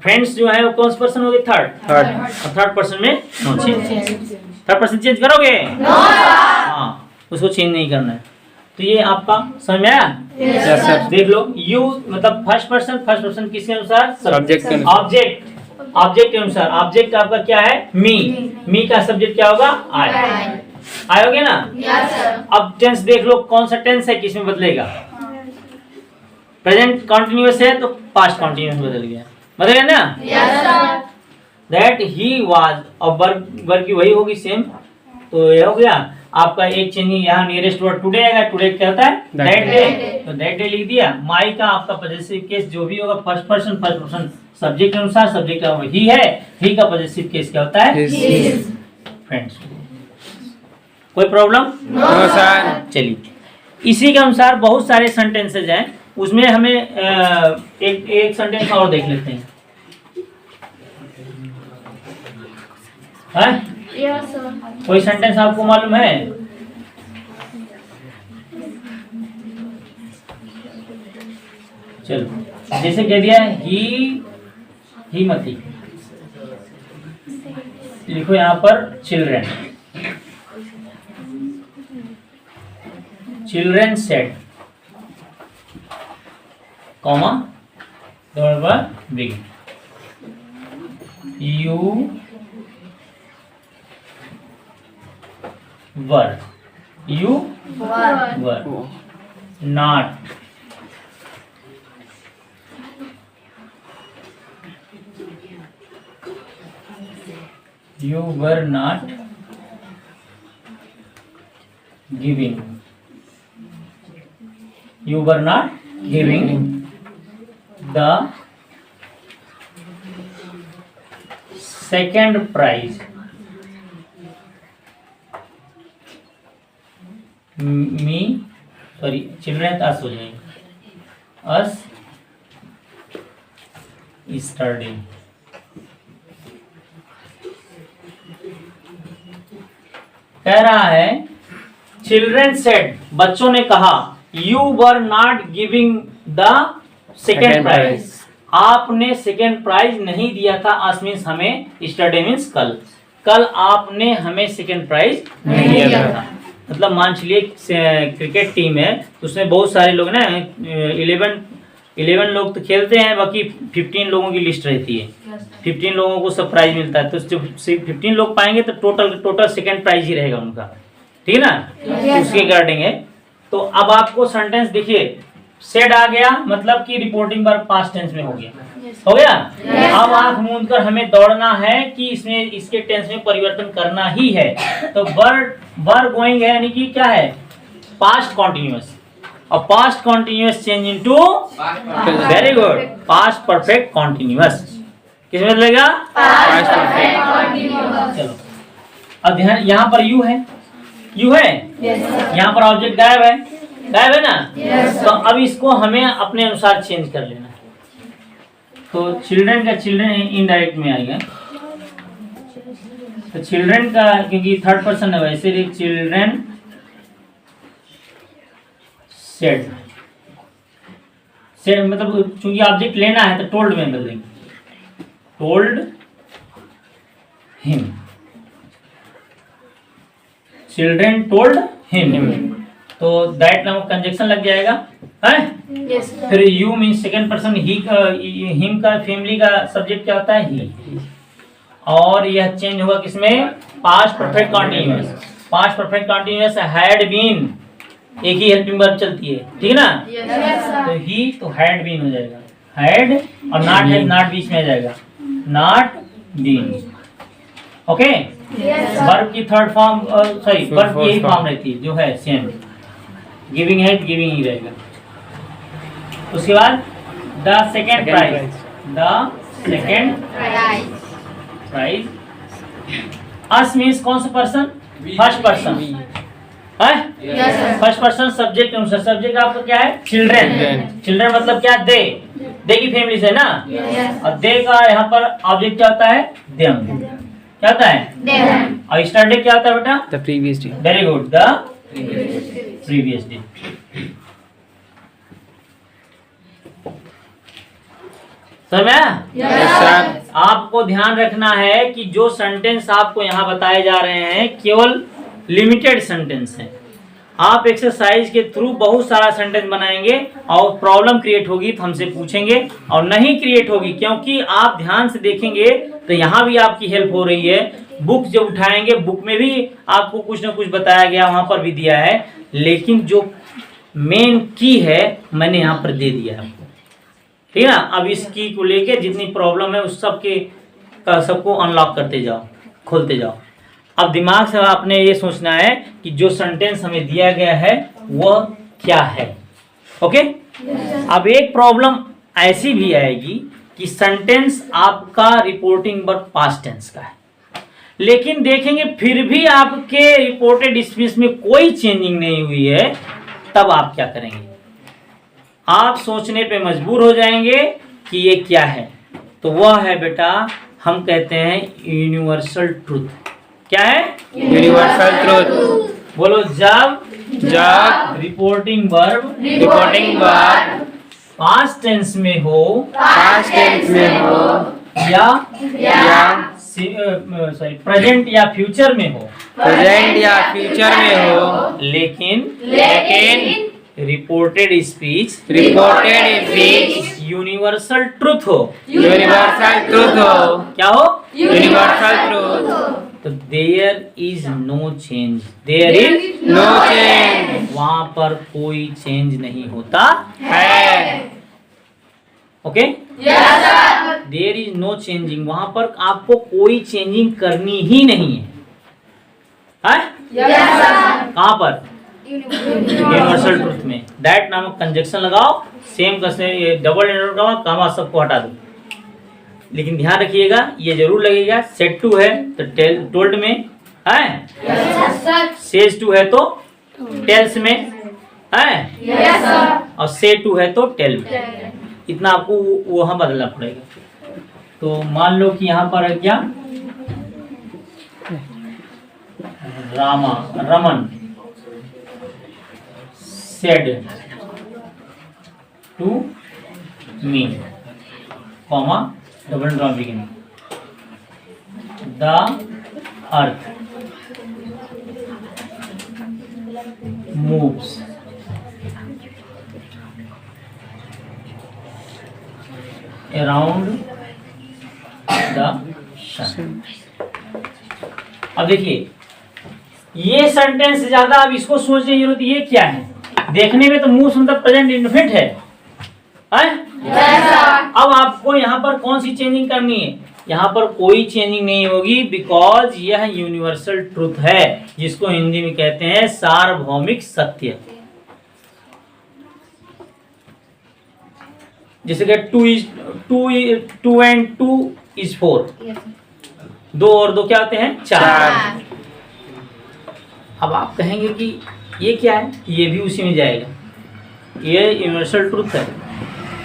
A: फ्रेंड्स जो है वो कौन सा पर्सन हो गए? थर्ड।
B: Third.
A: और थर्ड पर्सन में no change. Third person change करोगे? हाँ, उसको चेंज नहीं करना है। तो ये आपका समझ में आया?
B: Yes, sir.
A: देख लो, यू मतलब फर्स्ट पर्सन किसके अनुसार?
B: Subject के अनुसार।
A: ऑब्जेक्ट के अनुसार। ऑब्जेक्ट आपका क्या है? मी का सब्जेक्ट क्या होगा? आई। आओगे ना?
D: Yes, sir.
A: अब टेंस देख लो, कौन सा टेंस है किसमें बदलेगा? प्रेजेंट कॉन्टिन्यूअस है तो पास्ट कॉन्टिन्यूअस बदल गया ना?
D: Yes, sir.
A: That he was, और वर्ब की वही होगी सेम, तो ये हो गया आपका एक चेंजिंग। यहाँ नियरेस्ट वर्ड टुडे आएगा, टुडे क्या होता है? दैट डे, तो दैट डे लिख दिया। माई का आपका पॉजेसिव केस जो भी होगा फर्स्ट पर्सन सब्जेक्ट के अनुसार, सब्जेक्ट ही है, ही का पॉजेसिव केस क्या होता है?
B: His.
A: फ्रेंड्स, कोई प्रॉब्लम?
B: No, sir.
A: चलिए, इसी के अनुसार बहुत सारे सेंटेंसेज हैं, उसमें हमें एक सेंटेंस और देख लेते हैं। हैं?
D: Yes, sir.
A: कोई सेंटेंस आपको मालूम है? चलो, जैसे कह दिया ही मत लिखो यहाँ पर children said, comma big, you were not you were not giving the second prize me sorry children us हो जाएंगे, अस स्टडी। कह रहा है चिल्ड्रन सेड, बच्चों ने कहा, you were not giving the second
B: Second
A: prize,
B: prize.
A: आपने second prize नहीं दिया था। आज मीन्स हमें, स्टडी मीन्स कल, कल आपने हमें सेकेंड प्राइज नहीं
B: नहीं
A: दिया
B: दिया
A: था। मतलब मान चलिए क्रिकेट टीम है, उसमें बहुत सारे लोग ना 11 लोग तो खेलते हैं, बाकी 15 लोगों की लिस्ट रहती है, 15 लोगों को सब प्राइज मिलता है। तो जब 15 लोग पाएंगे तो टोटल सेकेंड प्राइज ही रहेगा उनका, ठीक है ना। तो उसके रिगार्डिंग है। तो अब आपको सेंटेंस देखिए, सेड आ गया मतलब कि रिपोर्टिंग वर्ब पास्ट टेंस में हो गया, हो गया। अब आंख मूंद कर हमें दौड़ना है कि इसमें इसके टेंस में परिवर्तन करना ही है। तो वर गोइंग है, यानी कि क्या है, पास्ट कॉन्टिन्यूअस, और past continuous change into, very good, past perfect continuous. किसमें लगेगा,
B: Past perfect.
A: चलो अब ध्यान, यहाँ पर यू है, यू है, यहाँ पर ऑब्जेक्ट गायब है, गायब है ना। तो अब इसको हमें अपने अनुसार चेंज कर लेना है। तो चिल्ड्रन का चिल्ड्रन इनडायरेक्ट में आएगा, तो चिल्ड्रन का क्योंकि थर्ड पर्सन है, वैसे चिल्ड्रन सेड, सेड मतलब चूंकि ऑब्जेक्ट लेना है तो टोल्ड में बदलेंगे, told him, children told him. तो दैट नामक कंजक्शन लग जाएगा, है। फिर यू मीन सेकंड पर्सन, ही का, हिम का फैमिली का सब्जेक्ट क्या होता है, ही। और यह चेंज होगा किसमें, past perfect continuous. Past perfect continuous had been, एक ही हेल्पिंग वर्ब चलती है, ठीक है ना। तो ही तो हैड बीन हो जाएगा, हैड, और नॉट है, नॉट बीच में आ जाएगा, नॉट बीन। ओके, वर्ब की थर्ड फॉर्म, सॉरी वर्ब की यही फॉर्म रहती है जो है सेम, गिविंग है, गिविंग ही रहेगा। उसके बाद the second prize, the second prize. Us means कौन सा पर्सन, फर्स्ट पर्सन है, फर्स्ट पर्सन सब्जेक्ट अनुसार। सब्जेक्ट आपका क्या है, चिल्ड्रन। चिल्ड्रन मतलब क्या, दे, दे की फैमिली से ना। और दे का यहाँ पर ऑब्जेक्ट क्या होता है, देम, क्या होता है, और स्टार्ट डेट क्या होता है बेटा,
B: The previous day.
A: Very good, the previous day. समझ में आया?
B: Yes, sir.
A: आपको ध्यान रखना है कि जो सेंटेंस आपको यहाँ बताए जा रहे हैं केवल लिमिटेड सेंटेंस हैं। आप एक्सरसाइज के थ्रू बहुत सारा सेंटेंस बनाएंगे और प्रॉब्लम क्रिएट होगी तो हमसे पूछेंगे, और नहीं क्रिएट होगी क्योंकि आप ध्यान से देखेंगे तो यहाँ भी आपकी हेल्प हो रही है। बुक जब उठाएंगे, बुक में भी आपको कुछ ना कुछ बताया गया, वहाँ पर भी दिया है, लेकिन जो मेन की है मैंने यहाँ पर दे दिया है, ठीक है ना। अब इस की को लेके जितनी प्रॉब्लम है उस सबको अनलॉक करते जाओ, खोलते जाओ। अब दिमाग से आपने ये सोचना है कि जो सेंटेंस हमें दिया गया है वह क्या है। ओके, अब एक प्रॉब्लम ऐसी भी आएगी कि सेंटेंस आपका रिपोर्टिंग वर्ब पास्ट टेंस का है, लेकिन देखेंगे फिर भी आपके रिपोर्टेड स्पीच में कोई चेंजिंग नहीं हुई है, तब आप क्या करेंगे, आप सोचने पे मजबूर हो जाएंगे कि ये क्या है। तो वह है बेटा, हम कहते हैं यूनिवर्सल ट्रूथ। क्या है,
B: Universal truth.
A: बोलो, जब
B: जब
A: reporting verb
B: reporting verb
A: past tense में हो
B: पास्ट टेंस में हो
A: या सॉरी प्रेजेंट या फ्यूचर में हो,
B: प्रेजेंट या फ्यूचर में हो,
A: लेकिन reported speech
B: reported speech
A: universal truth हो।
B: यूनिवर्सल ट्रूथ हो,
A: क्या हो,
B: यूनिवर्सल ट्रूथ।
A: तो there is no change, there is
B: no change
A: वहां पर कोई चेंज नहीं होता
B: है।
A: Okay, there is no changing, वहां पर आपको कोई चेंजिंग करनी ही नहीं है। कहां पर, यूनिवर्सल ट्रूथ में। दैट नामक कंजक्शन लगाओ, सेम का सेम, ये डबल एंड लगाओ, कामा सबको हटा दो। लेकिन ध्यान रखिएगा ये जरूर लगेगा, सेड टू है तो टोल्ड में है, सेज टू है तो टेल्स में, है,
D: Yes, sir.
A: और से टू है तो टेल मी। इतना आपको वहाँ बदलना पड़ेगा। तो मान लो कि यहाँ पर है क्या, Raman said to me, comma double drop beginning, the earth moves around the sun। अब देखिए ये सेंटेंस से ज्यादा अब इसको सोचने की जरूरत, ये क्या है, देखने में तो मूव्स मतलब प्रेजेंट इन्फिनिट है, हैं?
D: Yes, sir.
A: अब आपको यहाँ पर कौन सी चेंजिंग करनी है, यहाँ पर कोई चेंजिंग नहीं होगी, बिकॉज यह यूनिवर्सल ट्रुथ है जिसको हिंदी में कहते हैं सार्वभौमिक सत्य। जैसे कि 2 and 2 is 4,
D: Yes, sir.
A: 2 और 2 क्या होते हैं, 4।
B: चार।
A: अब आप कहेंगे कि ये क्या है, ये भी उसी में जाएगा, ये यूनिवर्सल ट्रुथ है,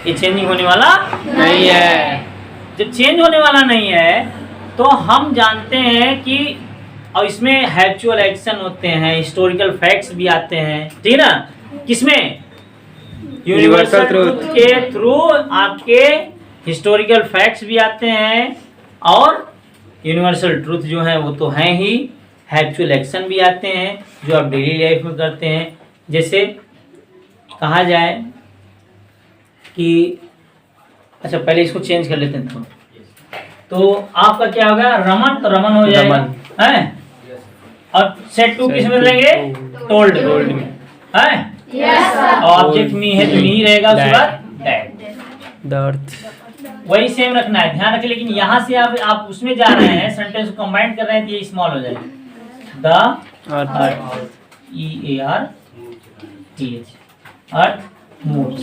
A: ये चेंजिंग होने वाला
B: नहीं है।
A: जब चेंज होने वाला नहीं है तो हम जानते हैं कि, और इसमें हैप्चुअल एक्शन होते हैं, हिस्टोरिकल फैक्ट्स भी आते हैं, ठीक ना, किसमें, यूनिवर्सल ट्रुथ के थ्रू आपके हिस्टोरिकल फैक्ट्स भी आते हैं, और यूनिवर्सल ट्रुथ जो है वो तो हैं ही, हैप्चुअल एक्शन भी आते हैं जो आप डेली लाइफ में करते हैं। जैसे कहा जाए कि, अच्छा पहले इसको चेंज कर लेते हैं तो आपका क्या होगा, रमन, तो रमन हो जाएगा, हैं, और सेट टू किस में बदलेंगे, टोल्ड में, हैं,
D: Yes, sir.
A: और ऑब्जेक्ट मी है तो मी रहेगा, उसके बाद दैट,
B: द अर्थ।
A: वही सेम रखना है, ध्यान रखिए। लेकिन यहाँ से आप उसमें जा रहे हैं, सेंटेंस को कंबाइन कर रहे हैं तो ये स्मॉल हो जाएगा, the earth, EARTH, earth moves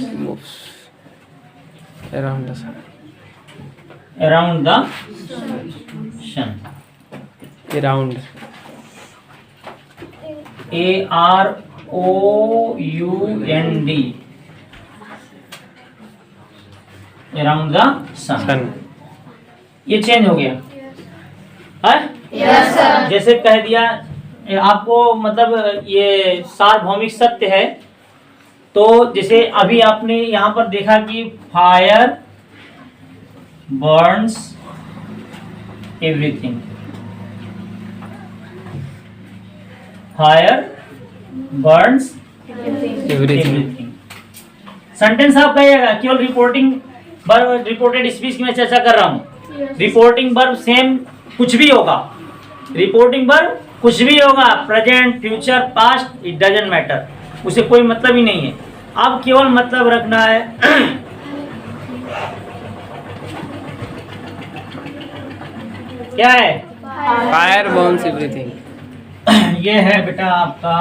B: around the sun.
A: around the sun,
B: around.
A: AROUND, around the sun।
B: Sun.
A: ये चेंज हो गया है,
D: Yes, sir.
A: जैसे कह दिया आपको, मतलब ये सार्वभौमिक सत्य है। तो जैसे अभी आपने यहाँ पर देखा कि fire burns everything, fire burns
B: everything.
A: Everything. Sentence आप कहिएगा, केवल रिपोर्टेड स्पीच की मैं चर्चा कर रहा हूँ। रिपोर्टिंग वर्ब सेम कुछ भी होगा, रिपोर्टिंग वर्ब कुछ भी होगा, present, future, past, it doesn't matter, उसे कोई मतलब ही नहीं है। अब केवल मतलब रखना है क्या है,
B: फायर बर्न्स एवरीथिंग।
A: ये है बेटा आपका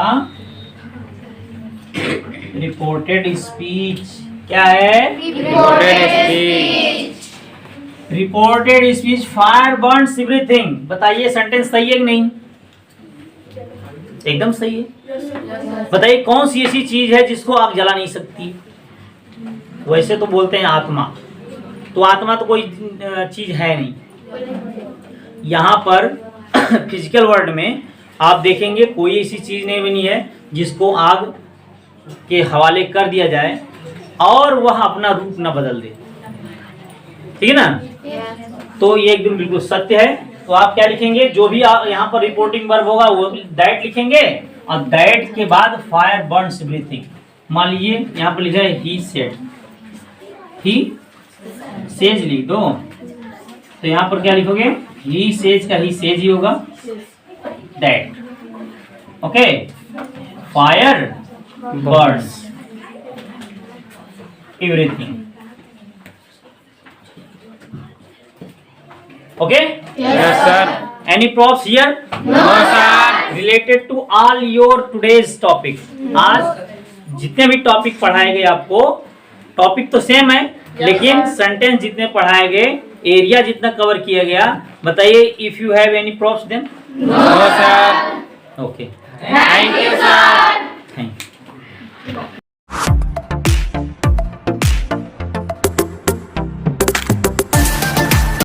A: रिपोर्टेड स्पीच। क्या है,
B: reported speech.
A: Reported speech fire burns everything. बताइए सेंटेंस सही है कि नहीं, एकदम सही है। बताइए कौन सी ऐसी चीज है जिसको आग जला नहीं सकती। वैसे तो बोलते हैं आत्मा, तो आत्मा तो कोई चीज है नहीं। यहाँ पर फिजिकल वर्ल्ड में आप देखेंगे कोई ऐसी चीज नहीं बनी है जिसको आग के हवाले कर दिया जाए और वह अपना रूप न बदल दे, ठीक है ना। तो ये एकदम बिल्कुल सत्य है। तो आप क्या लिखेंगे, जो भी यहाँ पर रिपोर्टिंग वर्ब होगा वो दैट लिखेंगे, और दैट के बाद फायर बर्न्स एवरीथिंग। मान लीजिए यहाँ पर लिखा है ही सेड, ही सेज लिख दो, तो यहाँ पर क्या लिखोगे, ही सेज का ही सेज ही होगा, that, okay, fire burns everything, okay,
B: yes sir.
A: any props here
B: no sir.
A: related to all your today's topic। आज जितने भी टॉपिक पढ़ाए गए आपको, टॉपिक तो सेम है लेकिन सेंटेंस जितने पढ़ाए गए, एरिया जितना कवर किया गया, बताइए if you have any props then.
B: No sir.
A: Okay,
B: thank you sir.
A: Thank you. है।